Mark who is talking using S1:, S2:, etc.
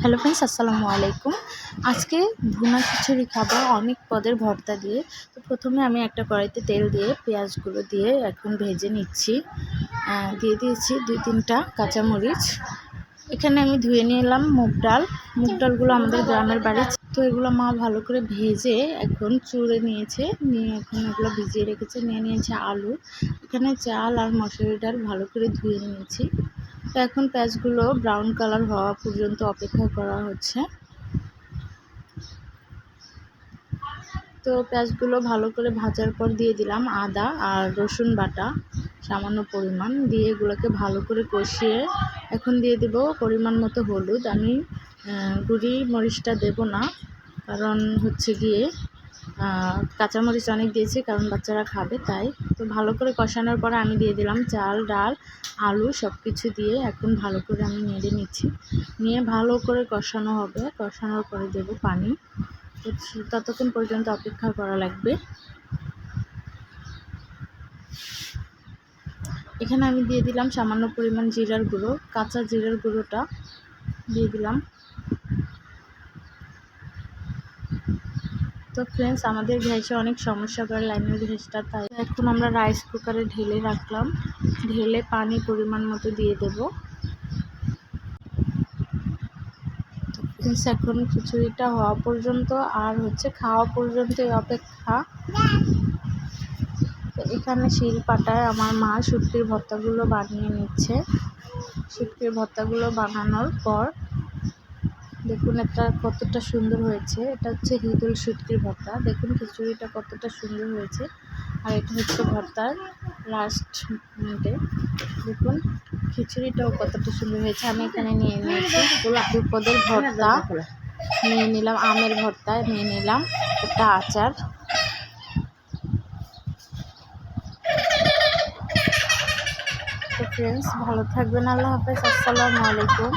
S1: Hello friends, আসসালামু আলাইকুম। আজকে ভুনা খিচুড়ি খাবো অনেক পদের ভর্তা দিয়ে। তো প্রথমে আমি একটা কড়াইতে তেল দিয়ে পেঁয়াজগুলো দিয়ে এখন ভেজে নিচ্ছি। দিয়ে দিয়েছি 2-3টা কাঁচামরিচ। এখানে আমি ধুয়ে নিয়ে এলাম মুগ ডালগুলো আমাদের গ্রামের বাড়ি, তো এগুলো মা ভালো করে ভেজে এখন চুড়ে নিয়েছে, নিয়ে এখন এগুলো ভিজিয়ে রেখেছে। নিয়েছে আলু, এখানে চাল আর মসুরি ডাল ভালো করে ধুয়ে নিয়েছি। তো এখন পেঁয়াজগুলো ব্রাউন কালার হওয়া পর্যন্ত অপেক্ষা করা হচ্ছে। তো পেঁয়াজগুলো ভালো করে ভাজার পর দিয়ে দিলাম আদা আর রসুন বাটা সামান্য পরিমাণ, দিয়ে এগুলোকে ভালো করে কষিয়ে এখন দিয়ে দেব পরিমাণ মতো হলুদ। আমি গুঁড়ি মরিচটা দেব না, কারণ হচ্ছে গিয়ে কাঁচামরিচ অনেক দিয়েছি, কারণ বাচ্চারা খাবে তাই। তো ভালো করে কষানোর পরে আমি দিয়ে দিলাম চাল, ডাল, আলু সব কিছু দিয়ে এখন ভালো করে আমি নেড়ে নিচ্ছি। নিয়ে ভালো করে কষানো হবে, কষানোর পরে দেব পানি। ততক্ষণ পর্যন্ত অপেক্ষা করা লাগবে। এখানে আমি দিয়ে দিলাম সামান্য পরিমাণ জিরার গুঁড়ো, কাঁচা জিরার গুঁড়োটা দিয়ে দিলাম। তো ফ্রেন্ডস, আমাদের গ্যাসে অনেক সমস্যা করে লাইনের গ্যাসটা, তাই এখন আমরা রাইস কুকারে ঢেলে রাখলাম। ঢেলে পানি পরিমাণ মতো দিয়ে দেব। ফ্রেন্ডস, এখন খিচুড়িটা হওয়া পর্যন্ত আর খাওয়া পর্যন্তই অপেক্ষা। তো এখানে শিলপাটায় আমার মা শুটকির ভর্তাগুলো বানিয়ে নিচ্ছে। শুটকির ভর্তাগুলো বানানোর পর দেখুন এটা কতটা সুন্দর হয়েছে। এটা হচ্ছে হিদুল শুটকির ভর্তা। দেখুন খিচুড়িটা কতটা সুন্দর হয়েছে, আর এটা হচ্ছে ভর্তার লাস্ট মিনিটে। দেখুন খিচুড়িটাও কতটা সুন্দর হয়েছে। আমি এখানে নিয়ে নিয়েছি দুপদের ভর্তা, নিয়ে নিলাম আমের ভর্তা, নিয়ে নিলাম একটা আচার। তো ফ্রেন্ডস, ভালো থাকবেন। আল্লাহ হাফেজ, আসসালামু আলাইকুম।